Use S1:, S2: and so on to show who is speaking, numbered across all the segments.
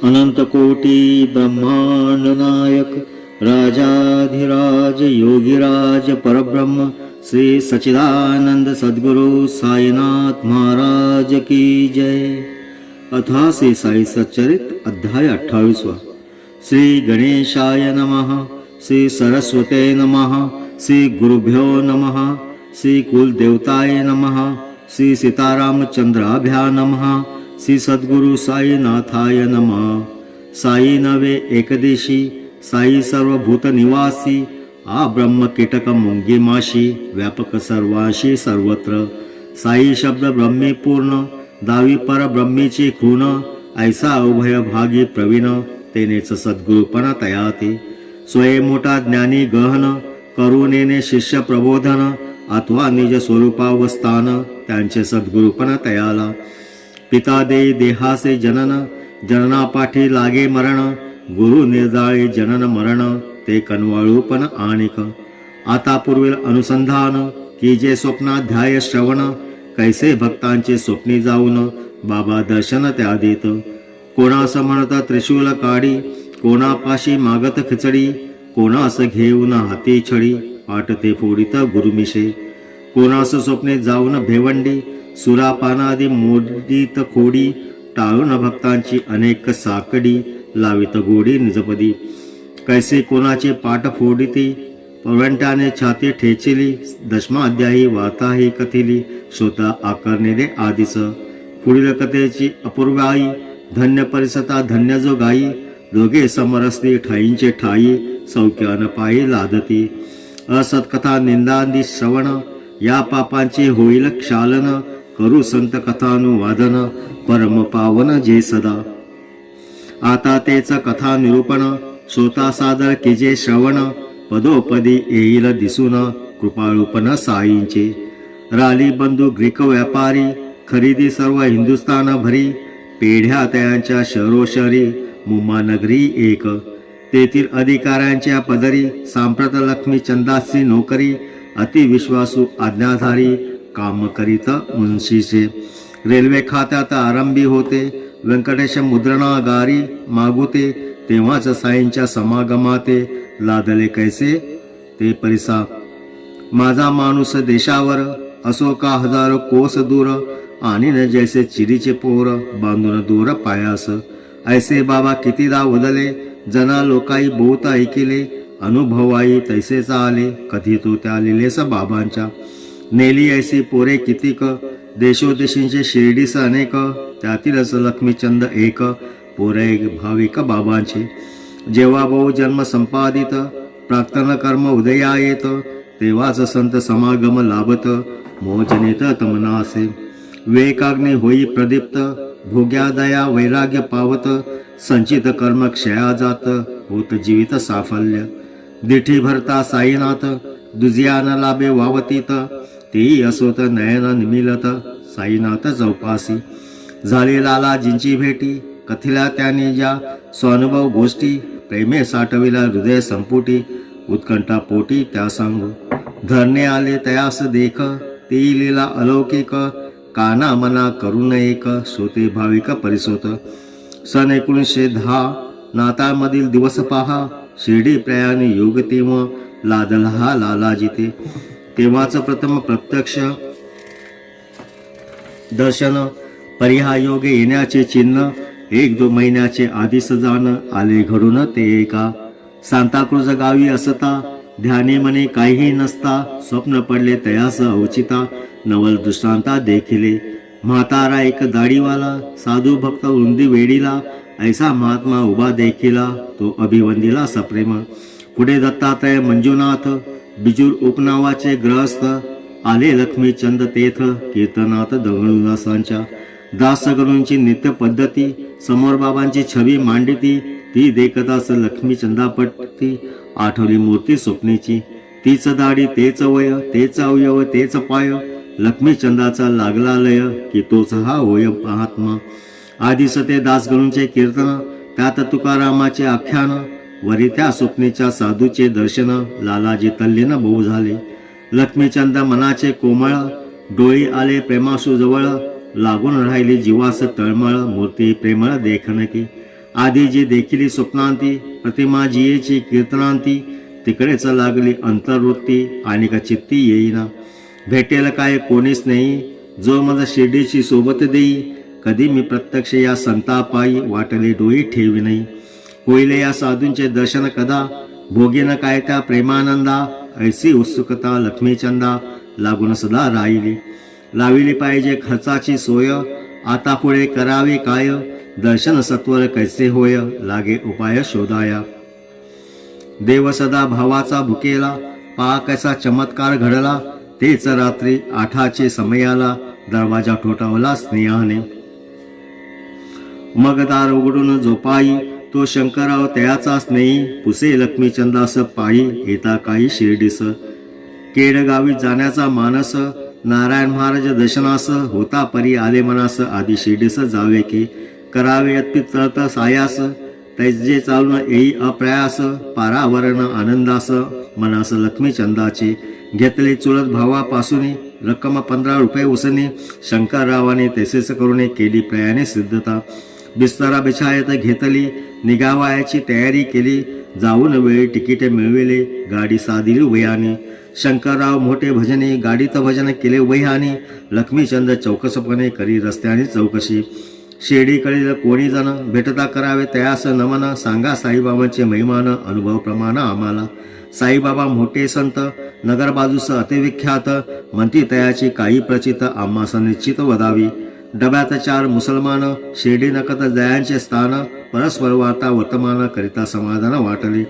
S1: अनंत कोटी ब्रह्मांड नायक राजाधिराज योगीराज परब्रह्म श्री सच्चिदानंद सद्गुरु साईनाथ महाराज की जय। अथा श्री साई सच्चरित अध्याय 28। श्री गणेशाय नमः। श्री सरस्वते नमः। श्री गुरुभ्यो नमः। श्री कुलदेवताय नमः। श्री सीतारामचंद्राभ्या नमः। श्री सद्गुरु साईनाथाय नमः। साई नवे एकदेशी, साई सर्वभूत निवासी, आ ब्रह्म कीटक मुंगी माशी, व्यापक सर्वाशी सर्वत्र। साई शब्द ब्रह्मी पूर्ण, दावी पर ब्रह्मीची खून, ऐसा उभय भागी प्रवीण, तेनेच सद्गुरुपणा तयाते। स्वयं मोठा ज्ञानी गहन, करुणेने शिष्य प्रबोधन, अथवा निज स्वरूपावस्थान, त्यांचे सद्गुरुपणा तयाला। पिता दे देहासे जनन, जननापाठी लागे मरण, गुरु निर्दाळी जनन मरण, ते कनवाळूपण आणिक। आता पूर्वील अनुसंधान, की जे स्वप्नाध्याय श्रवण, कैसे भक्तांचे स्वप्नी जाऊन, बाबा दर्शन त्या देत। कोणास म्हणत त्रिशूल काढी, कोणापाशी मागत खिचडी, कोणास घेऊन हाती छडी, पाटते फोडित गुरुमिशे। कोणास स्वप्ने जाऊन भेवंडी, सुरापानादी मोडीत खोडी, टाळून भक्तांची अनेक साकडी, लावित गोडी निजपदी। कैसे कोणाचे पाठ फोडिती, परवंट्याने छाती ठेचिली, दशमाध्यायी वार्ताही कथिली, श्रोता आकर्णिले आदिस। पुढील कथेची अपूर्वाई, धन्य परिसता धन्य जो गाई, दोघे समरसती ठाईंचे ठाई, सौख्यान पायी लादती। असत्कथा निंदांदी श्रवण, या पापांचे होईल क्षालन, करू संत कथानुवादन, परम पावन जे सदा। आता तेच कथा निरूपण, श्रोता सादर केजे श्रवण, पदोपदी येईल दिसून, कृपाळूपण साईंचे। राली बंधू ग्रीक व्यापारी, खरेदी सर्व हिंदुस्थान भरी, पेढ्या तयांच्या शहरोशहरी, मुंबा नगरी एक। तेथील अधिकाऱ्यांच्या पदरी, सांप्रत लक्ष्मी चंदाची नोकरी, अतिविश्वासू आज्ञाधारी, काम करीत मुन्शीचे। रेल्वे खात्यात आरंभी होते, व्यंकटेश मुद्रणागारी मागुते, तेव्हाच साईंच्या समागमाते, लादले कैसे ते परिसा। माझा माणूस देशावर, असो का हजारो कोस दूर, आणि न जैसे चिरीचे पोर, बांधून दूर पायास। ऐसे बाबा कितीदा उदले, जना लोकाई बहुत ऐकिले, अनुभवाई तैसेच आले, कधी तो त्या लिलेस बाबांच्या। नेली ऐसी पोरे कितीक, देशोदेशींचे शिर्डीस अनेक, त्यातीलच लक्ष्मीचंद एक, पोरे भाविक बाबांचे। जेव्हा बहु जन्म संपादित, प्राक्तन कर्म उदया येत, तेव्हाच संत समागम लाभत, मोजनेत तमनासे। विवेकाग्नी होई प्रदीप्त, भोग्या दया वैराग्य पावत, संचित कर्म क्षया जात, होत जीवित साफल्य। दिठी भरता साईनाथ, दुजियान लाभे वावतीत, तेही असोत नयन निमिलत, साईनाथ चौपासी। झाली लालाजींची भेटी, कथिल्या त्याने ज्या स्वानुभव गोष्टी, प्रेमे साठविला हृदय संपुटी, उत्कंठा पोटी त्या सांगू। धरणे आले तयास देख, तेही लीला अलौकिक, काना मना करून एक, श्रोते भाविक परिसोत। सन 1910 नाताळमधील दिवस पहा, शिर्डी प्रयाणी योग तेव्हा, लादला हा लालाजिते। तेव्हाच प्रथम प्रत्यक्ष दर्शन, परिहायोग येण्याचे चिन्ह, 1-2 महिन्याचे आधीच जाण आले घडून ते एका। सांताक्रुज गावी असता, ध्यानी मने काही नसता, स्वप्न पडले तयास अवचिता, नवल दृष्टांता देखिले। म्हातारा एक दाढीवाला, साधू भक्त वृंदी वेडीला, ऐसा महात्मा उभा देखिला, तो अभिवंदिला सप्रेम। पुढे दत्तात्रय मंजुनाथ, बिजूर उपनावाचे ग्रहस्थ, आले लक्ष्मीचंद तेथ, कीर्तनात दगडूदासांच्या। दासगणूंची नित्य पद्धती, समोर बाबांची छवी मांडिती, ती देखताच लक्ष्मीचंदापट्टी, आठवली मूर्ती स्वप्नीची। तीच दाढी तेच वय, तेच अवयव तेच पाय, लक्ष्मीचंदाचा लागला लय, की तोच हा होय महात्मा। आधीच ते दासगणूंचे कीर्तन, त्यात तुकारामाचे आख्यान, वरी त्या स्वप्नीच्या साधूचे दर्शन, लालाजी तल्लीन बहु झाले। लक्ष्मीचंद मनाचे कोमळ, डोळी आले प्रेमासू जवळ, लागून राहिली जीवास तळमळ, मूर्ती प्रेमळ देखणकी। आधी जी देखिली स्वप्नांती प्रतिमा जियेची कीर्तनांती तिकडेच लागली अंतर्वृत्ती आणि का चित्ती येईना. भेटेल काय कोणीच नाही जो माझा शिर्डीची सोबत देई. कधी मी प्रत्यक्ष या संतापायी वाटले डोई ठेवी नाही. होईले या साधूंचे दर्शन कदा भोगीन काय त्या प्रेमानंदा. ऐसी उत्सुकता लक्ष्मीचंदा लागून सदा राहिली. लाविली पाहिजे खर्चाची सोय आता पुढे करावे काय. दर्शन सत्वर कैसे होय लागे उपाय शोधाया. देव सदा भावाचा भुकेला पहा कसा चमत्कार घडला. तेच रात्री 8चे समयाला दरवाजा ठोठावला स्नेहाने. मग दार उघडून झोपाई तो शंकरराव तयाचा स्नेही. पुसे लक्ष्मीचंदास पायी येता काही शिर्डीस. केडगावी जाण्याचा मानस नारायण महाराज दर्शनास. होता परी आले मनास आधी शिर्डीस जावे की करावे अत्युत्तरत सायास. तैजे चालून येई अप्रयास पारावरण आनंदास. मनास लक्ष्मीचंदाचे घेतले चुलत भावापासून रक्कम 15 रुपये उसने. शंकररावाने तसेच करून केली प्रयाणे सिद्धता. बिस्तरा बिछायत घेतली निघावायची तयारी केली. जाऊन वेळी तिकीटे मिळविले गाडी साधिली वयाने. शंकरराव मोठे भजने गाडीत भजन केले वयाने. लक्ष्मीचंद चौकसपणे करी रस्त्याने चौकशी. शिर्डीकडील कोणी जण भेटता करावे तयास नमन. सांगा साईबाबांचे महिमान अनुभव प्रमाण आम्हाला. साईबाबा मोठे संत नगर बाजूस अतिविख्यात. म्हणती तयाची काही प्रचित आम्हास निश्चित वदावी. डब्यात 4 मुसलमान शिर्डी नकत जयांचे स्थान. परस्पर वार्ता वर्तमान करिता समाधान वाटले.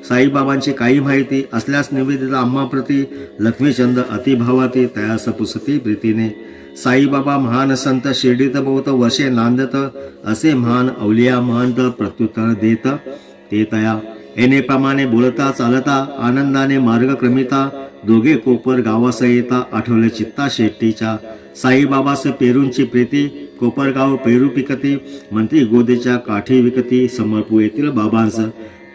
S1: साईबाबांची काही माहिती असल्यास निवेदित आम्हाप्रती. लक्ष्मीचंद अतिभावाती तयास पुसती प्रीतीने. साईबाबा महान संत शिर्डीत बहुत वर्षे नांदत. असे महान अवलिया महंत प्रत्युत्तर देत. ते तया येणेप्रमाणे बोलता चालता आनंदाने मार्ग क्रमिता. दोघे कोपर गावास येता आठवले चित्ता शेट्टीच्या. साईबाबास पेरूंची प्रीती कोपरगाव पेरू पिकती. मंत्री गोदेच्या काठी विकती समर्पू येतील बाबांस.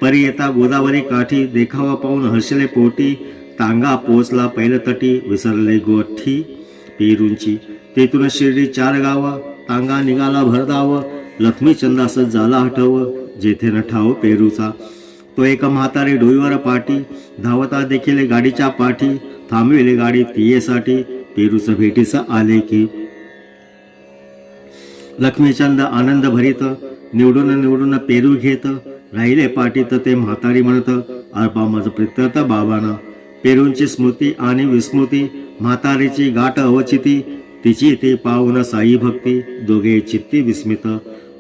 S1: परी येता गोदावरी काठी देखावा पाहून हर्षले पोटी. तांगा पोचला पैलतटी विसरले गोठी पेरूंची. तेथून शिर्डी 4 गाव तांगा निघाला भरधाव. लक्ष्मीचंदास झाला हठव जेथे न ठाव पेरूचा. तो एक म्हातारे डोईवर पाठी धावता देखील गाडीच्या पाठी. थांबविले गाडी तियेसाठी पेरूच भेटीस आले की. लक्ष्मीचंद आनंद भरीत निवडून पेरू घेत. राहिले पाठीत ते म्हातारी म्हणत अर्पा माझ प्रित्यर्थ बाबांना. पेरूंची स्मृती आणि विस्मृती म्हातारीची गाठ अवचिती. तिची ती पाहून साई भक्ती दोघे चित्ती विस्मित.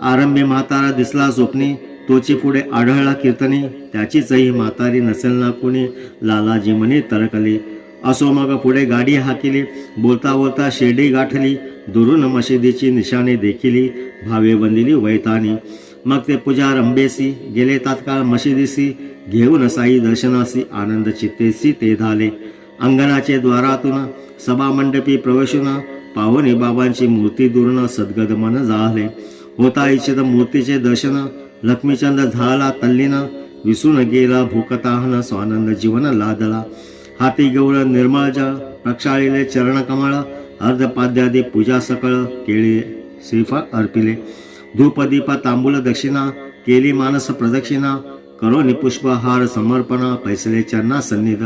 S1: आरंभी म्हातारा दिसला स्वप्नी तोची पुढे आढळला कीर्तनी. त्याचीचही म्हातारी नसेल ना कुणी लालाजी म्हणे तरकले. असो मग पुढे गाडी हाकिली. बोलता बोलता शिर्डी गाठली. दुरून मशिदीची निशाणे देखिली भावे वंदिली वैतानी. मग ते पुजार अंबेसी गेले तात्काळ मशिदीसी. घेऊन साई दर्शनासी आनंद चित्तेसी ते झाले. अंगणाचे द्वारातून सभामंडपी प्रवेशून पाहुणे बाबांची मूर्ती दुरून सद्गद मन झाले. होता इच्छित मूर्तीचे दर्शन. लक्ष्मीचंद झाला तल्लीन. विसरून गेला भूकताहन स्वानंद जीवन लादला. हाती गवळ निर्मळ जळ प्रक्षाळिले चरणकमळ. अर्धपाद्यादी पूजा सकळ केळी श्रीफळ अर्पिले. धूपदीप तांबूल दक्षिणा केली मानस प्रदक्षिणा. करोनी पुष्पहार समर्पणा पैसले चरणा सन्निध.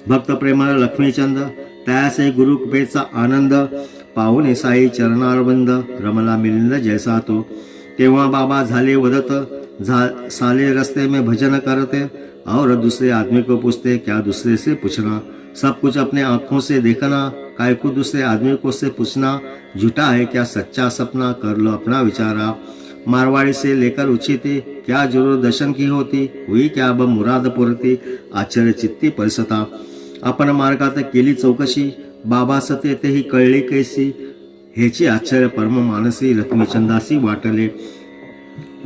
S1: भक्त प्रेमळ लक्ष्मीचंद त्यासे गुरुकृपेचा आनंद. पाहुणे साई चरणारविंद रमला मिलिंद जैसा तो. तेव्हा बाबा झाले वदत साले रस्ते में भजन करते. और दूसरे आदमी को पूछते क्या दूसरे से पूछना. सब कुछ अपने आंखों से देखना. काय को दूसरे आदमी को से पूछना. झूठा है क्या सच्चा सपना कर लो अपना विचारा. मारवाड़ी से लेकर उछीती क्या जरूर दर्शन की होती. हुई क्या अब मुराद पुरती. आश्चर्य चित्ती परिसता. आपण मार्गात केली चौकशी. बाबा सत्य तेही कळली कैसी. हेची आश्चर्य परम मानसी लक्ष्मीचंदासी वाटले.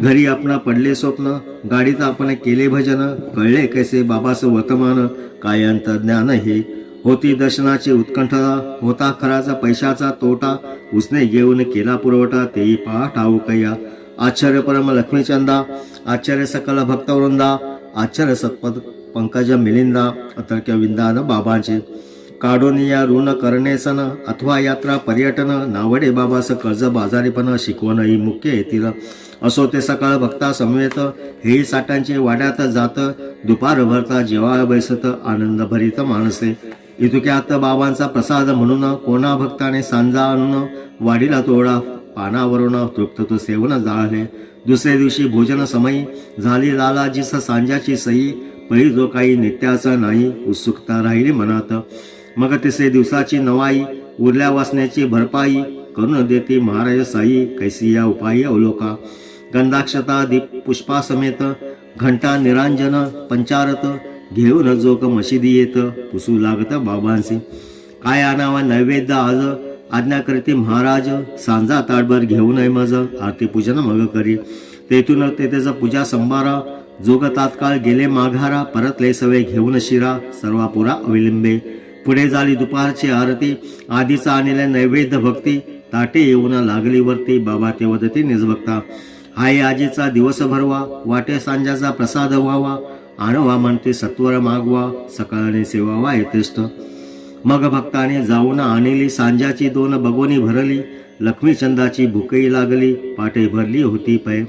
S1: घरी आपणा पडले स्वप्न. गाडीत आपण केले भजन. कळले कैसे बाबास वर्तमान. काय अंतर्ज्ञान हे. होती दर्शनाची उत्कंठता. होता खराचा पैशाचा तोटा. उसने घेऊन केला पुरवठा तेही पहा ठाऊकया. आश्चर्य परम लक्ष्मीचंदा. आश्चर्य सकल भक्तवृंदा. आश्चर्य सत्पद पंकज मिलिंदा. अतर्क्य विंदान बाबांचे. काढून या ऋण करणे सन अथवा यात्रा पर्यटन नावडे बाबास कर्ज बाजारीपण शिकवणही मुख्य येतील. असो ते सकाळ भक्ता समवेत हेही साठांचे वाड्यात जात दुपार भरता जेव्हा बैसत आनंद भरीत माणसे. इतक्यात बाबांचा प्रसाद म्हणून कोणा भक्ताने सांजा आणून वाडीला तोडा पानावरून तृप्त तो सेवन जाळले. दुसऱ्या दिवशी भोजन समयी झाली लालाजीस सांजाची सई. पळी जो काही नित्याचा नाही उत्सुकता राहिली मनात. मग तिसरे दिवसाची नवाई उरल्या वासण्याची भरपाई करून देते महाराज साई. कैसी या उपायी अवलोका. गंधाक्षता दीप पुष्पासमेत घंटा निरांजन पंचारत घेऊन जोक मशिदी येत पुसू लागत बाबांसी. काय आणावा नैवेद्य आज आज्ञा करते महाराज. सांजा ताटभर घेऊन मज आरती पूजन मग करी. तेथून तेथेच पूजा संभारा जोग तात्काळ गेले माघारा. परतले सवे घेऊन शिरा सर्वापुरा अविलंबे. पुढे झाली दुपारची आरती आधीचा आणले नैवेद्य भक्ती. ताटे येऊन लागली वरती बाबा ते वदती निजभक्ता. हाय आजीचा दिवस भरवा वाटे सांजाचा प्रसाद व्हावा. आणवा म्हणते सत्वर मागवा सकाळने सेवावा यथेष्ट. मग भक्ताने जाऊन आणली सांजाची 2 बगोनी भरली. लक्ष्मीचंदाची भूकही लागली पाटे भरली होती पै.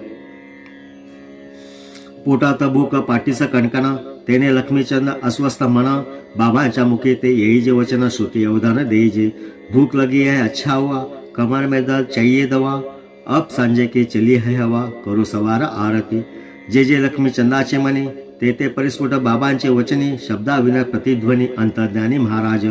S1: पोटात भूक पाठीस कणकणा तेने लक्ष्मीचंद अस्वस्थ म्हणा. बाबांच्या मुखे ते येईजे वचन श्रुती अवधान देईजे. भूख लगी है अच्छा हुआ कमर में दर्द चाहिए दवा. अब सांजे के चली है हवा करो सवार आरती. जे जे लक्ष्मीचंदाचे मने ते ते परिस्फुट बाबांचे वचनी. शब्दाविना प्रतिध्वनी अंतर्ज्ञानी महाराज.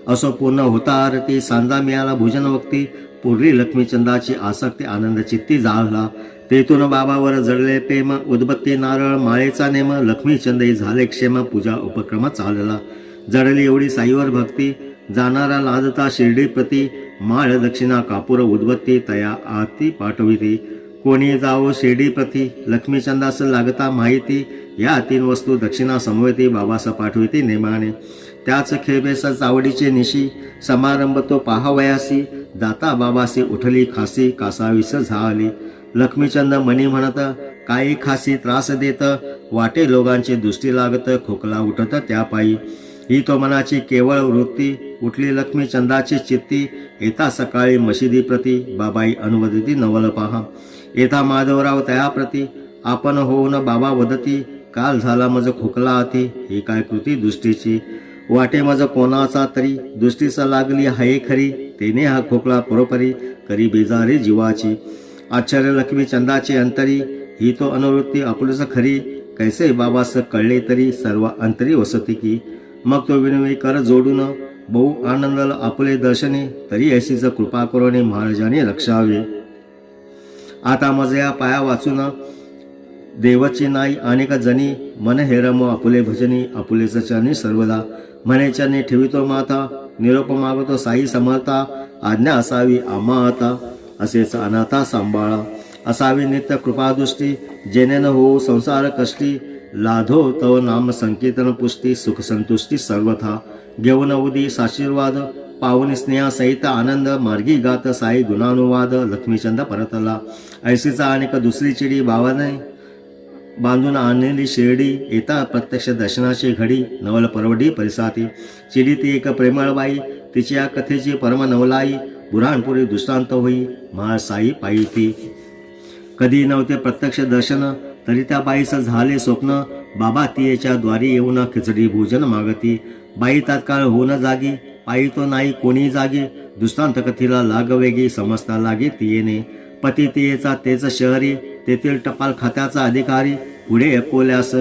S1: असो पूर्ण होता आरती सांजा मिळाला भोजन वक्ती. पूर्वी लक्ष्मीचंदाची आसक्ती आनंद चित्ती जाळला. तेथून बाबावर जडले प्रेम उदबत्ती नारळ माळेचा नेम. लक्ष्मीचंदही झाले क्षेम पूजा उपक्रम चालला. जडली एवढी साईवर भक्ती जाणारा लादता शिर्डी प्रती. माळ दक्षिणा कापूर उदबत्ती तया आरती पाठविती. कोणी जावो शिर्डी प्रती लक्ष्मीचंदास लागता माहिती. या 3 वस्तू दक्षिणा समवेती बाबास पाठविती नेमाने. त्याच खेळबेस चावडीचे निशी समारंभ तो पाहावयासी. जाता बाबासी उठली खासी कासावीस झाली. लक्ष्मीचंद मनी म्हणत काही खासी त्रास देत. वाटे लोगांची दृष्टी लागत खोकला उठत त्या पायी. ही तो मनाची केवळ वृत्ती उठली लक्ष्मीचंदाची चित्ती. येता सकाळी मशिदी प्रती बाबाई अनुवदती नवल पहा. येता माधवराव तया प्रती आपण होऊन बाबा वदती. काल झाला मज खोकला अति ही काय कृती दृष्टीची. वाटे मज कोणाचा तरी दृष्टीस लागली हाये खरी. तेने हा खोकला परोपरी करी बेजारी जीवाची. आश्चर्य लक्ष्मीचंदाची अंतरी ही तो अनुवृत्ती आपुलस खरी. कैसे बाबास कळले तरी सर्व अंतरी वसती की. मग तो विनवी कर जोडून बहु आनंदल आपुले दर्शने. तरी ऐशीच कृपा करोने महाराजाने रक्षावे. आता मजया पाया वाचून देवाची नाही अनेक जनी. मन हेरम आपुले भजनी आपुलेच चरणी सर्वदा. म्हणे चरणी ठेवितो माथा निरोप मागतो साई समर्था. आज्ञा असावी आम्हा आता असेच अनाथा सांभाळा. असावी नित्य कृपादृष्टी जेणे न होऊ संसार कष्टी. लाधो तव नाम संकीर्तन पुष्टी सुख संतुष्टी सर्वथा. घेऊन उदीस आशीर्वाद पाहुणी स्नेहासहित आनंद. मार्गी गात साई गुणानुवाद लक्ष्मीचंद परतला. ऐशीचा अनेक दुसरी चिडी बाबाने बांधून आणलेली शिर्डी. येता प्रत्यक्ष दर्शनाची घडी नवल परवडी परिसाती. चिडी ती एक प्रेमळबाई तिची या कथेची परम नवलाई. बुऱ्हाणपुरी दृष्टांत होई महाळ साई पायी ती. कधी नव्हते प्रत्यक्ष दर्शन तरी त्या बाईस झाले स्वप्न. बाबा तियेच्या द्वारी येऊन खिचडी भोजन मागती. बाई तात्काळ होऊन जागी पायी तो नाही कोणी जागी. दृष्टांत कथेला लागवेगी समजता लागे तियेने. पती तियेचा तेच शहरी तेथील टपाल खात्याचा अधिकारी. पुढे अकोल्यास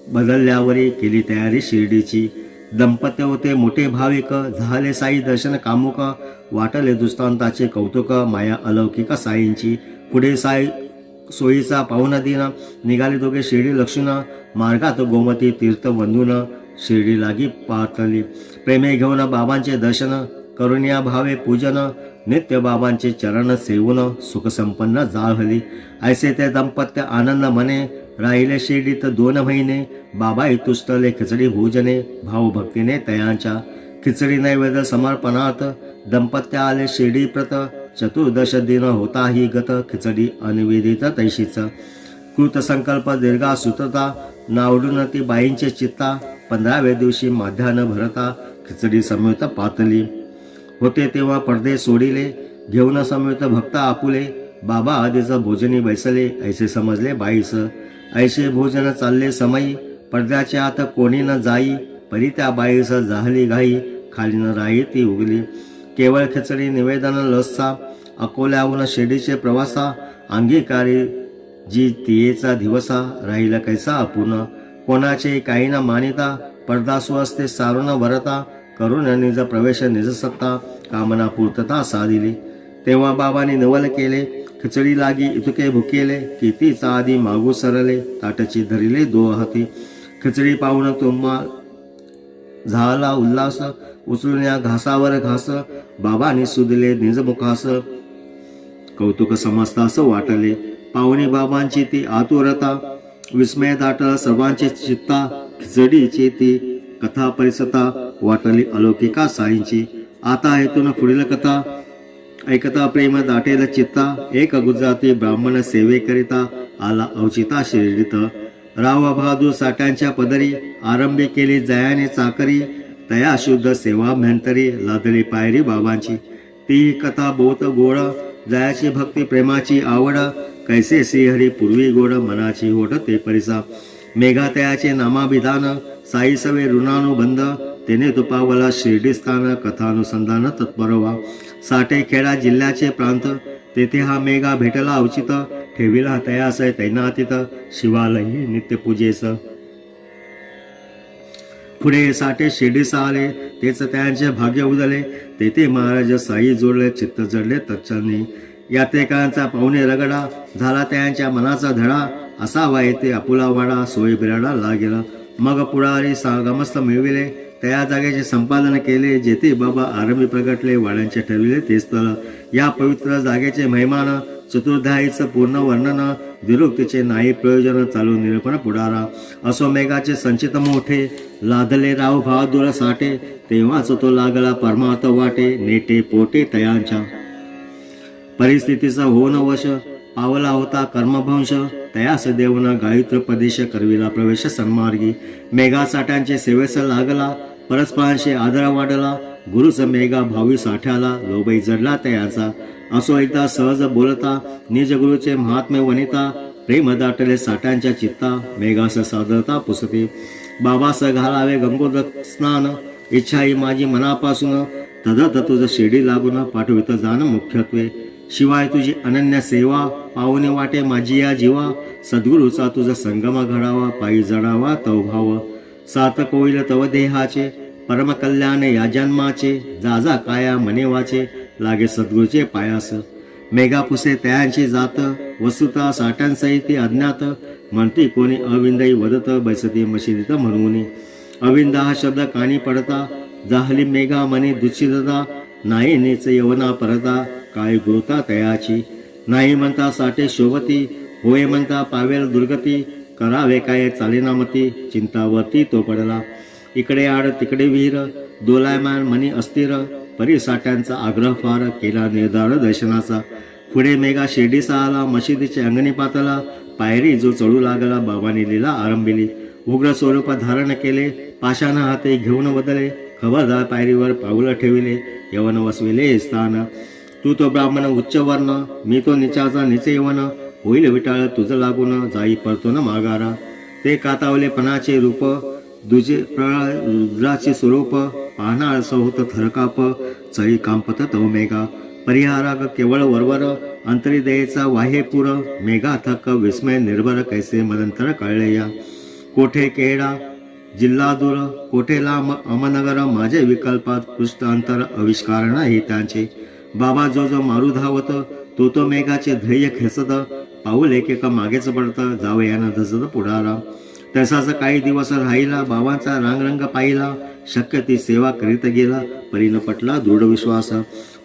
S1: बदलल्यावरी केली तयारी शिर्डीची. दंपत्य होते मोठे भाविक झाले साई दर्शन कामुक. वाटले दृष्टांताचे कौतुक माया अलौकिक साईंची. पुढे साई सोयीचा पाहुणा दिन निघाले दोघे शिर्डी लक्षून. मार्गात गोमती तीर्थ वंदून शिर्डी लागी पातली. प्रेमे घेऊन बाबांचे दर्शन करुण्या भावे पूजन. नित्य बाबांचे चरण सेवून सुखसंपन्न जाहली. ऐसे ते दंपत्य आनंद मने राहिले शिर्डीत 2 महिने. बाबाई तुष्टले खिचडी भोजने भावभक्तीने तयांच्या. खिचडी नैवेद्य समर्पणात दंपत्य आले शिर्डी प्रत. चतुर्दश दिन होता ही गत खिचडी अनिवेदित तैशीच. कृतसंकल्प दीर्घा सुतता नावडून ती बाईंचे चित्ता. 15व्या दिवशी माध्यान भरता खिचडी समेत पातली. होते तेव्हा पडदे सोडिले, घेऊन समेत भक्त आपुले. बाबा आधीच भोजनी बैसले, ऐसे समजले बाईस. ऐसे भोजन चालले समयी, पडद्याच्या आत कोणी न जाई. परी त्या बाईस जाहली घाई, खाली न राई ती उगली. केवळ खिचडी निवेदन लसचा, अकोल्याहून शिर्डीचे प्रवासा. अंगीकारी जी तियेचा दिवसा, राहिला कैसा अपूर्ण. कोणाचे काही न मानिता, पडदा सुअस्ते सारून भरता. करून निज प्रवेश निज सत्ता, कामना पूर्तता साधिली. तेव्हा बाबांनी नवल केले, खिचडी लागी इतके भुकेले. कितीचा आधी मागू सरले, ताटची धरिले दो हाती. खिचडी पाहून तुम्हा झाला उल्हास, उचलून या घासावर घास. बाबांनी सुदिले निजमुखास, कौतुक समजतास वाटले. पाहुणे बाबांची ती आतुरता, विस्मय दाटला सर्वांचे चित्ता. खिचडीची ती कथा परिसता, वाटली अलौकिका साईंची. आता हेतून पुढील कथा ऐकता प्रेम दाटेल चित्ता. एक गुजराती ब्राह्मण सेवेकरिता, आला अवचिता शिर्डीत. राव बहादूर साठ्यांच्या पदरी, आरंभी केली जयाने चाकरी. तया शुद्ध सेवा म्हणतरी, लादली पायरी बाबांची. ती कथा बहुत गोड, जयाची भक्ती प्रेमाची आवड. कैसे श्रीहरी पूर्वी गोड, मनाची होट ते परिसा. मेघातयाचे नामाभिधान, साई सवे ऋणानुबंध. तेने तुपावला शिर्डी स्थान, कथानुसंधान तत्पर व्हा. साठेखेडा जिल्ह्याचे प्रांत, तेथे हा मेघा भेटला अवचित. ठेविला तयास तैनातीत, शिवालयी नित्यपूजेस. पुढे साठे शिर्डीस आले, तेच त्यांचे भाग्य उदले. तेथे महाराज साई जोडले, चित्त जडले तत्क्षणी. यात्रेकरांचा पाहुणे रगडा, झाला त्यांच्या मनाचा धडा. असावा येथे आपुला वाडा, सोय बिराडा लागेला. मग पुढारी गमस्त मिळविले, त्या जागेचे संपादन केले. जेथे बाबा आरंभी प्रगटले, वाड्यांचे ठरविले ते स्थळ. या पवित्र जागेचे महिमान, चतुर्ध्यायीचं पूर्ण वर्णन. विरुक्तीचे नाही प्रयोजन, चालू निरूपण पुढारा. असो मेघाचे संचित मोठे, लादले राव बहादूर साठे. तेव्हाच तो लागला परमार्थ वाटे, नेटे पोटे तयांच्या. परिस्थितीचा होऊन वश, पावला होता कर्मभंश. तयास देवना गायत्र प्रदेश, करविला प्रवेश सन्मार्गी. मेघा साठ्यांचे सेवेस लागला, परस्परांशी आदर वाढला. गुरुच मेघा भावी साठ्याला, लोभही जडला तयाचा. असो एकदा सहज बोलता, निज गुरुचे महात्म्य वनिता. प्रेम दाटले साठ्यांच्या चित्ता, मेघास सादरता पुसते. बाबास घालावे गंगोदक स्नान, इच्छा ही माझी मनापासून. तदत तुझ शिर्डी लागून, पाठवित जाण मुख्यत्वे. शिवाय तुझी अनन्य सेवा, पाहुणे वाटे माझी या जीवा. सद्गुरूचा तुझा संगम घडावा, पायी जडावा तव भाव. सातक होईल तव देहाचे, परम कल्याण या जन्माचे. जाजा काया मने वाचे, लागे सद्गुरूचे पायास. मेघा पुसे तयांची जात, वस्तुता साठ्यांसहित अज्ञात. म्हणती कोणी अविंदई वदत, बैसती मशिदीत म्हणून. अविंद हा शब्द कानी पडता, जाहली मेघा मनी दुच्छिदता. नाही नेच यवना परता, काय गुरुता तयाची. नाही म्हणता साठे शोभती, होय म्हणता पावेल दुर्गती. करावे काय चालेनामती, चिंतावरती तो पडला. इकडे आड तिकडे विहीर, दोलायमान मनी अस्थिर. परी साठ्यांचा आग्रह फार, केला निर्धार दर्शनाचा. पुढे मेघा शिर्डीचा आला, मशिदीचे अंगणी पातला. पायरी जो चढू लागला, बाबांनी लीला आरंभिली. उग्र स्वरूप धारण केले, पाषाण हाते घेऊन बदले. खबरदार पायरीवर पाऊल ठेविले, यवन वसविले स्थान. तू तो ब्राह्मण उच्च वर्ण, मी तो निचाचा निचे यवन. होईल विटाळ तुझ लागून, जाई परतो न मागारा. ते कातावलेपणाचे रूप, दुजे रुद्राचे स्वरूप. पाहणार सहोत थरकाप, चळी कांपत तव मेघा. परिहाराग केवळ वरवर, अंतरी दयेचा वाहेपूर. मेघा थक विस्मय निर्भर, कैसे मदंतर कळले या. कोठे केडा जिल्हा दूर, कोठे लांब अमनगर. माझे विकल्पात पृष्ठ अंतर, आविष्कार नाही त्यांचे. बाबा जो जो मारू धावत, तो मेघाचे ध्येय खेचत. पाऊल एक मागेच पडत, जावे यानं धसत पुढारा. तसाच काही दिवस राहिला, बाबांचा रांगरंग पाहिला. शक्य ती सेवा करीत गेला, परीन पटला दृढ विश्वास.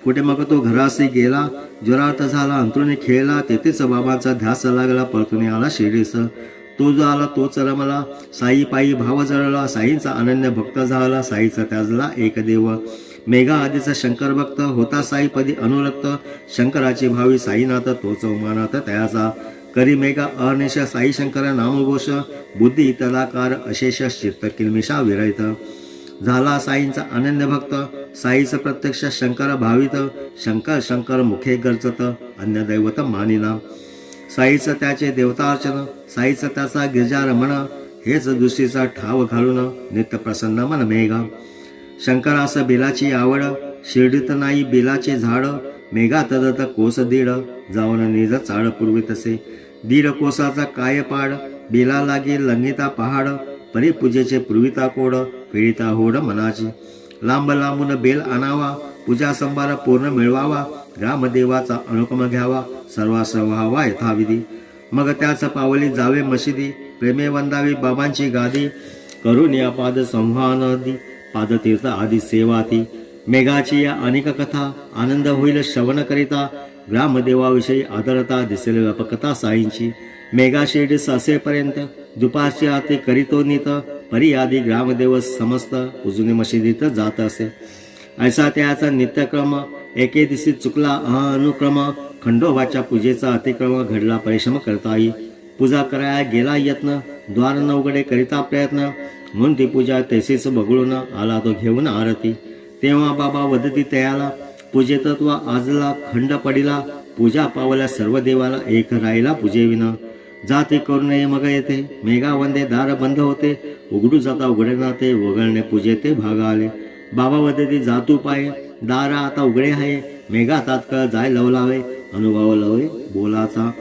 S1: पुढे मग तो घरासी गेला, ज्वरात झाला अंतरुणी खेळला. तेथेच बाबांचा ध्यास लागला, परतून आला शिर्डीस. तो जो आला तोच रमला, साई पायी भाव जळला. साईंचा अनन्य भक्त झाला, साईचा त्याजला एक देव. मेघा आधीचा शंकर भक्त होता, साईपदी अनुरक्त. शंकराची भावी साईनाथ, तोच उमानाथ तयाचा. करी मेघा अहर्निश साई शंकर नामघोष. बुद्धी तलाकार अशेष, चित्त किलमिषा विरहित. झाला साईंचा अनन्य भक्त, साईचं प्रत्यक्ष शंकर भावित, शंकर शंकर मुखे गर्जत, अन्य दैवत मानिना. साईचं त्याचे देवतार्चन, साईचं त्याचा गिरिजारमण, हेच दृष्टीचा ठाव घालून नित्य प्रसन्न मन मेघा. शंकरास बेलाची आवड, शिर्डीत नाही बेलाचे झाड, मेघा तदत कोस दीड, जाऊन निज चाड पूर्वी तसे. दीड कोसाचा काय पाड, बेला लागे लंगिता पहाड, परी पूजेचे पूर्विता कोड, फेडिता होड मनाची. लांब लांबून बेल आणावा, पूजा संभार पूर्ण मिळवावा, ग्रामदेवाचा अनुकम घ्यावा, सर्वास व्हावा यथाविधी. मग त्याच पावली जावे मशिदी, प्रेमे वंदावी बाबांची गादी, करून या पाद संवादी, पादतीर्थ आदी सेवाती. मेघाची या अनेक कथा, आनंद होईल श्रवण करिता, ग्रामदेवाविषयी आदरता दिसेल व्यापकता साईंची. मेघा शिर्डीस असेपर्यंत दुपारची आरती करीतो नीत, परी आदी ग्रामदेव समस्त उजनी मशिदीत जात असे. ऐसा त्याचा नित्यक्रम, एके दिवशी चुकला अनुक्रम, खंडोबाच्या पूजेचा अतिक्रम घडला परिश्रम करताई. पूजा कराया गेला यत्न, द्वार न उघडे करिता प्रयत्न, म्हणून ती पूजा तैसेच बघळून आला तो घेऊन आरती. तेव्हा बाबा वदती तयाला, पूजेतत्व आजला खंड पडिला, पूजा पावल्या सर्व देवाला एक राहिला पूजेविना. जाते करू नये मग येते, मेघा वंदे दार बंद होते, उघडू जाता उघडे ना ते, वगळणे पूजेते भाग आले. बाबा वदती जातू पाये, दार आता उघडे आहे, मेघा तात्काळ जाय लवलावे, अनुभव लवे बोलाचा.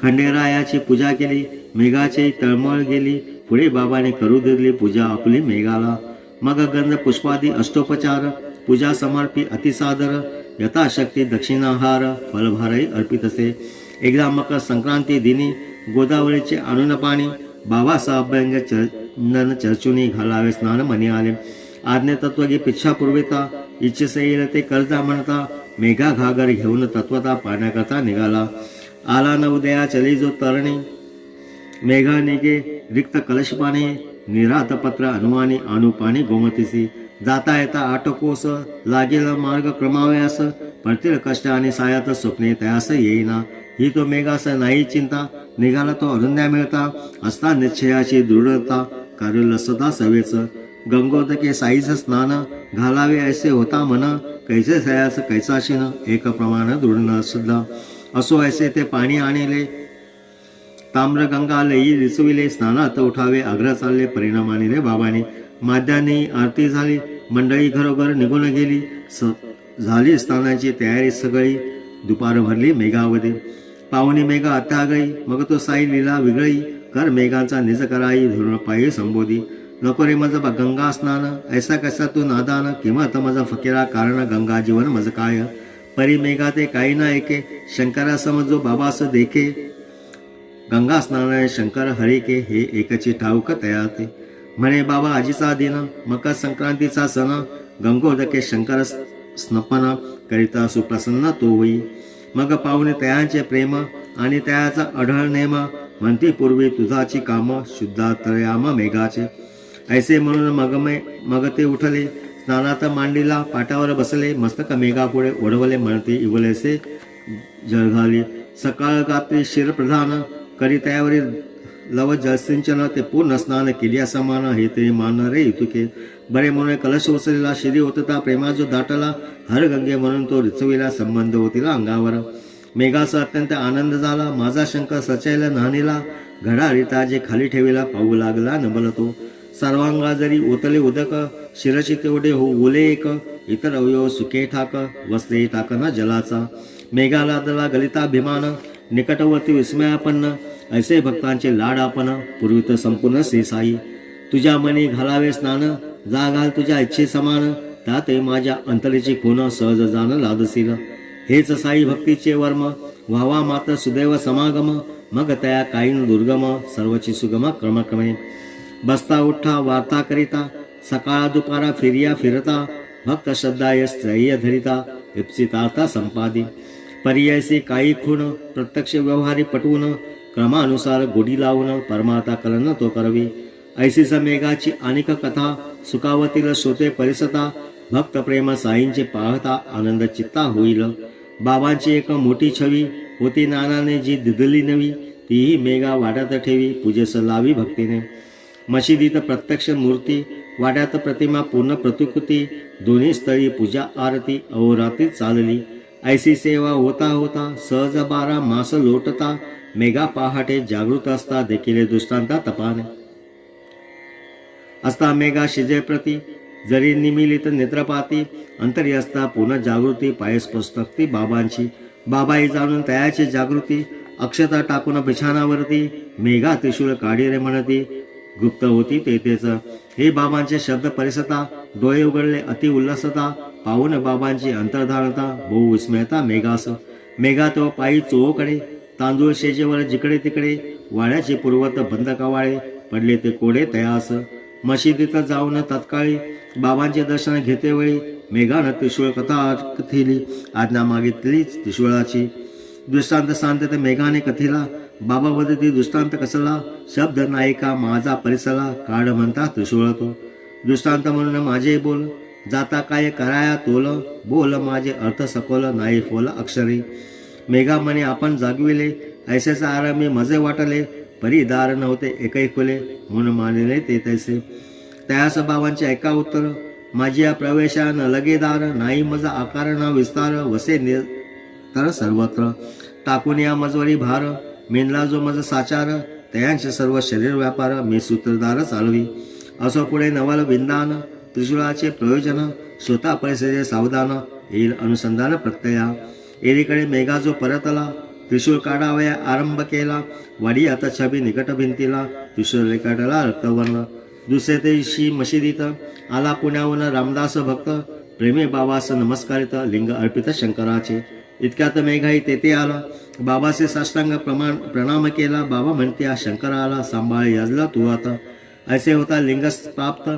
S1: खंडेरायाची पूजा केली, मेघाची तळमळ गेली, पुढे बाबाने करू दिली पूजा आपली मेघाला. मग गंध पुष्पादी अष्टोपचार, पूजा समर्पी अतिसादर, यथाशक्ती दक्षिणाहार, फलभारही अर्पित असे. एकदा मकर संक्रांती दिनी गोदावरीचे आणून पाणी, बाबाचा अभ्यंग चंदन चर्चुनी घालावे स्नान मनी आले. आज्ञे तत्वगी पिच्छा पूर्विता, इच्छेसे येईल ते कर्जा म्हणता, मेघा घागर घेऊन तत्वता पाण्याकरता निघाला. आला न उदया चली जो तरणी, मेघा निघे रिक्त कलश पाणी, निरात पत्र अनुवानी आणू पाणी गोमतीसी. जाता येता आटकोस, लागेल मार्ग क्रमावयास, पडतील कष्ट आणि सायात स्वप्ने तयास येईना. ही तो मेघास नाही चिंता, निघाला तो अरुंद्या मिळता, असता निश्चयाची दृढता, कार्य सदा सवेच. गंगोदके साईच स्नान, घालावे ऐसे होता मन, कैसे सयास कैसाशीन, एक प्रमाण दृढ न सुद्धा. असो ऐसे ते पाणी आणले, ताम्र गंगा लई रिचविले, स्नानात उठावे आग्रह चालले, परिणामाने रे बाबाने. माध्याने आरती झाली, मंडळी घरोघर निघून गेली, झाली स्नानाची तयारी सगळी. दुपार भरली मेघावधी, पाहुणी मेघा अत्यागळी, मग तो साई लीला विगळी, कर मेघांचा निज कराई, धुरण पायी संबोधी. नको रे मज गंगा स्नान, ऐसा कसा तू नादान, किंमत मज फकीरा कारण गंगा जीवन मज काय. परी मेघा ते काही ना ऐके, शंकरा समजो बाबास देखे, गंगा स्नान शंकर हरिके, हे एकची ठाऊक तयाते. म्हणे बाबा आजीचा दिन, मकर संक्रांतीचा सण, गंगोदके शंकर स्नपन करिता सुप्रसन्न तो होई. मग पाहुणे तयांचे प्रेम आणि तयाचा अढळ नेम, म्हणती पूर्वी तुझाची काम, शुद्धात्रयाम मेघाचे. ऐसे म्हणून मग ते उठले, स्नानात मांडीला पाटावर बसले, मस्तक मेघापुढे ओढवले, म्हणते इवलेसे जळघाली. सकाळ गात्री शिरप्रधान, करी तयावरील लव जलसिंचन, ते पूर्ण स्नान केल्या समान, हे ते मान रे इतुके. बरे म्हणून कलश उचलला, शिरी होता प्रेमा जो दाटला, हर गंगे म्हणून तो रिचविला, संबंध होतीला अंगावर. मेघाचा अत्यंत आनंद झाला, माझा शंकर सचायला न्हाणीला, घडा रिता जे खाली ठेवीला, पाहू लागला नबल तो. सर्वांगा जरी ओतले उदक, शिरशी तेवढे हो ओले एक, इतर अवयव सुके ठाक, वस्ते टाकना जलाचा. मेघाला दला गलिताभिमान, निकटवर्ती विस्मयापन्न, ऐसे भक्तांचे लाड आपण, पूर्वीत संपूर्ण श्री साई. तुझ्या मनी घालावे स्नान, जा घाल तुझ्या इच्छे समान, त्यात माझ्या अंतरीची खून सहज जाण लादसील. हेच साई भक्तीचे वर्म, व्हावा मात्र सुदैव समागम, मग तया काईन दुर्गम, सर्वची सुगम क्रमक्रमे. बसता उठा वार्ता करिता, सकाळ दुपारा फिर्या फिरता, भक्त श्रद्धाय स्त्रय्य धरिता, इप्सितार्था संपादी. पर्यायसे काही खूण, प्रत्यक्ष व्यवहारी पटवून, क्रमानुसार गोडी लावून, परमार्था कलन तो करवी. ऐसीच मेघाची अनेक कथा, सुखावतील श्रोते परिसता, भक्त प्रेम साईंचे पाहता, आनंद चित्ता होईल. बाबांची एक मोठी छवी होती, नानाने जी दिदली नवी, तीही मेघा वाटत ठेवी, पूजेस लावी भक्तीने. मशिदीत प्रत्यक्ष मूर्ती, वाड्यात प्रतिमा पूर्ण प्रतिकृती, दोन्ही स्थळी पूजा आरती अहोरात्री चालली. ऐसी सेवा होता होता सहज 12 मास लोटता, मेघा पहाटे जागृत असता देखील दृष्टांता तपाने असता. मेघा शिजे प्रती जरी निमिलित नेत्रपाती, अंतरी असता पुन्हा जागृती पाय स्पष्टक्ती बाबांची. बाबाई जाणून तयाची जागृती, अक्षता टाकून बिछाणावरती, मेघा त्रिशूळ काढी रे म्हणती, गुप्त होती तेथेच. हे बाबांचे शब्द परिसता, डोळे उघडले अति उल्हासता, पाहून बाबांची अंतर्धानता, बहु विस्मयता मेघास. मेघा तो पायी चोहोकडे, तांदूळ शेजेवर जिकडे तिकडे, वाड्याचे पूर्वत बंद कवाळे, पडले ते कोडे तयास. मशिदीत जाऊन तत्काळी बाबांचे दर्शन घेतेवेळी, मेघानं त्रिशूळ कथा कथिली, आज्ञा मागितली त्रिशूळाची. दृष्टांत सांगते मेघाने कथिला, बाबा वदती दृष्टांत कसला, शब्द नायिका माझा परिसला, काढ म्हणता त्रिशूळ तो. दृष्टांत म्हणून माझे बोल, जाता काय कराया तोल, बोल माझे अर्थ सखोल, नाही फोल अक्षरी. मेघा म्हणे आपण जागविले, ऐसेच आरामी मजे वाटले, परिदार नव्हते एकही खुले, म्हणून मानिले ते तैसे. त्यास बाबांचे ऐका उत्तर, माझी या प्रवेशा न लगेदार, नाही मज आकार न विस्तार, वसे तर सर्वत्र. टाकून या मजवरी भार, मेनला जो मज साचार, तयांचे सर्व शरीर व्यापार, मी सूत्रधार चालवी. असो पुढे नवल विंदान, त्रिशूळाचे प्रयोजन, स्वतः परिस्थिती सावधान, येईल अनुसंधान प्रत्यया. एकीकडे मेघा जो परतला, त्रिशूळ काढावया आरंभ केला, वाडी आता छबी निकट भिंतीला, त्रिशूळ रेखाटला रक्तवर्ण. दुसरे दिवशी मशिदीत आला पुण्याहून रामदास भक्त, प्रेमी बाबास नमस्कारित, लिंग अर्पित शंकराचे. इतक्यात मेघाई तेथे आला, बाबाचे साष्टांग प्रणाम केला. बाबा म्हणते शंकराला, सांभाळ याजला तू आता. ऐसे होता लिंग प्राप्त,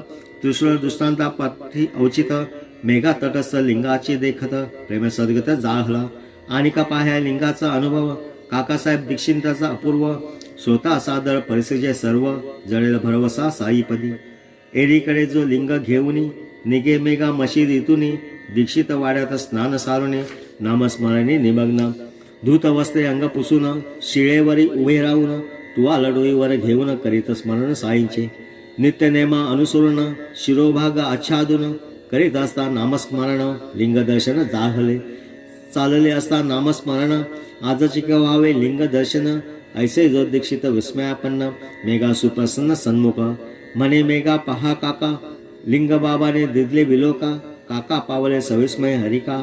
S1: त्रिशूळ दृष्टांता पाठी औचित, मेघा तटस्थ लिंगाची देखत, प्रेम सद्गत जाळला. आणि का पाह्या लिंगाचा अनुभव, काकासाहेब दीक्षिताचा अपूर्व, स्वतः सादर परिस्थितीचे सर्व, जळेल भरवसा साईपदी. एरीकडे जो लिंग घेऊनी, निगे मेघा मशीद इथुनी, दीक्षित वाड्यात स्नान सारुणे, नामस्मरणी निमग्न. धूत वस्त्रे अंग पुसून, शिळेवरी उभे राहून, तुवा लडोईवर घेऊन करीत स्मरण साईंचे. नित्यनेमा अनुसरून, शिरोभाग आच्छादून, करीत असता नामस्मरण, लिंगदर्शन जाहले. चालले असता नामस्मरण, आजची व्हावे लिंगदर्शन, ऐसे जो दीक्षित विस्मयापन्न, मेघा सुप्रसन्न सन्मुख. म्हणे मेघा पहा काका, लिंग बाबाने दिदले विलोका, काका पावले सविस्मय हरिका,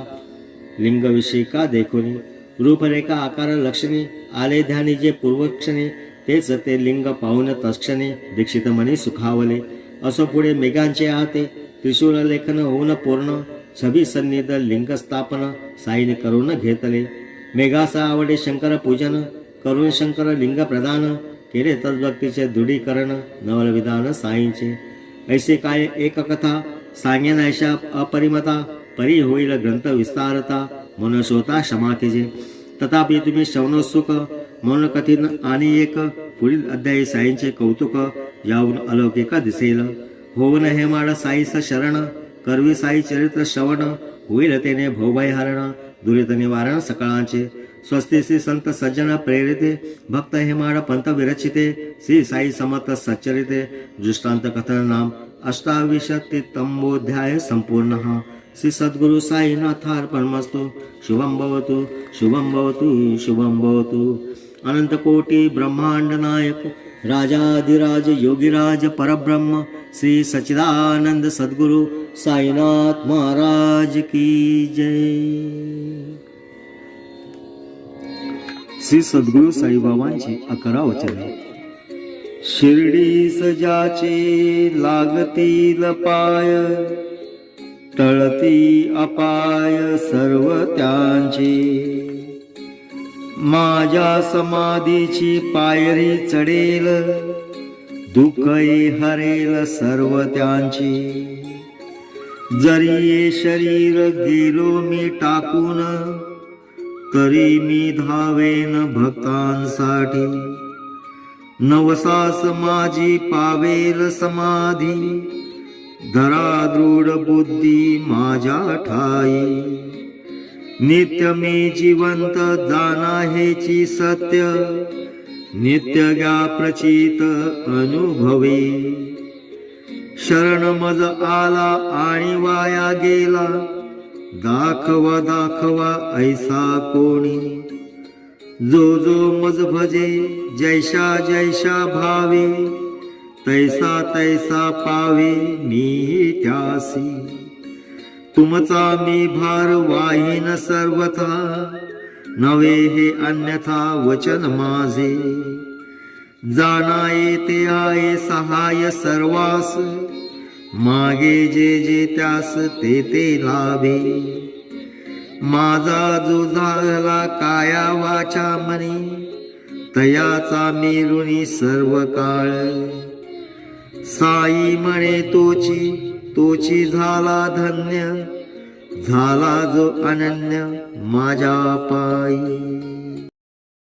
S1: लिंगविषयी का देखोनी. रूपरेखा आकार लक्षणे, आले ध्यानी जे पूर्वक्षणे, तेच ते लिंग पाहून तत्क्षणे, दीक्षित मनी सुखावले. असो पुढे मेघांचे आते, त्रिशूळ लेखन होऊन पूर्ण, छबी सन्निध लिंग स्थापन, साईने करून घेतले. मेघासा आवडे शंकर पूजन, करून शंकर लिंग प्रदान, केले तद्भक्तीचे दृढीकरण, नवल विधान साईंचे. ऐसे काय एक कथा, सांगेन ऐशा अपरिमता, परी होईल ग्रंथ विस्तारता, म्हणून स्वतः क्षमा केजे. तथापि तुम्ही श्रवणोत्सुक, म्हणून कठीण आणि एक पुढील अध्यायी साईंचे कौतुक, यावून अलौकिक दिसेल. होऊन हे माड साईस शरण, करवी साई चरित्र श्रवण, होईल तेने भवभय हरण, दुरित निवारण सकळांचे. स्वस्ती श्री संत सज्जन प्रेरिते, भक्त हेमाड पंत विरचिते, श्री साई समर्थ सच्चरिते. दृष्टांत कथन नाम 28तमोऽध्याय संपूर्ण. श्री सद्गुरु साईनाथार्पणमस्तु. शुभं भवतु, शुभं भवतु, शुभं भवतु. अनंत कोटी ब्रह्मांड नायक, राजाधिराज योगीराज परब्रह्म, श्री सच्चिदानंद सद्गुरु साईनाथ महाराज की जय. श्री सद्गुरु साईबाबांची 11 वचने. शिर्डी सजाचे लागतील पाय, टळती अपाय सर्व त्यांची, माझ्या समाधीची पायरी चढेल, दुःखही हरेल सर्व त्यांची. जरी ये शरीर गेलो मी टाकून, तरी मी धावेन भक्तांसाठी. नवसास माझी पावेल समाधी, धरा दृढ बुद्धी माझ्या ठाई. नित्य मी जिवंत जाना हेची सत्य, नित्य ज्ञा प्रचित अनुभवी. शरण मज आला आणि वाया गेला, दाखवा दाखवा ऐसा कोणी. जो जो मज भजे जैसा जैसा भावे, तैसा तैसा पावे मी त्यासी. तुमचा मी भार वाहीन सर्वथा, नवे हे अन्यथा वचन माझे. जाणा येते आहे सहाय सर्वास, मागे जे जे त्यास ते ते लाभे. माझा जो झाला काया वाचा मनी, तयाचा मी ऋणी सर्व काळ. साई म्हणे तोची तोची झाला धन्य, झाला जो अनन्य माझ्या पायी.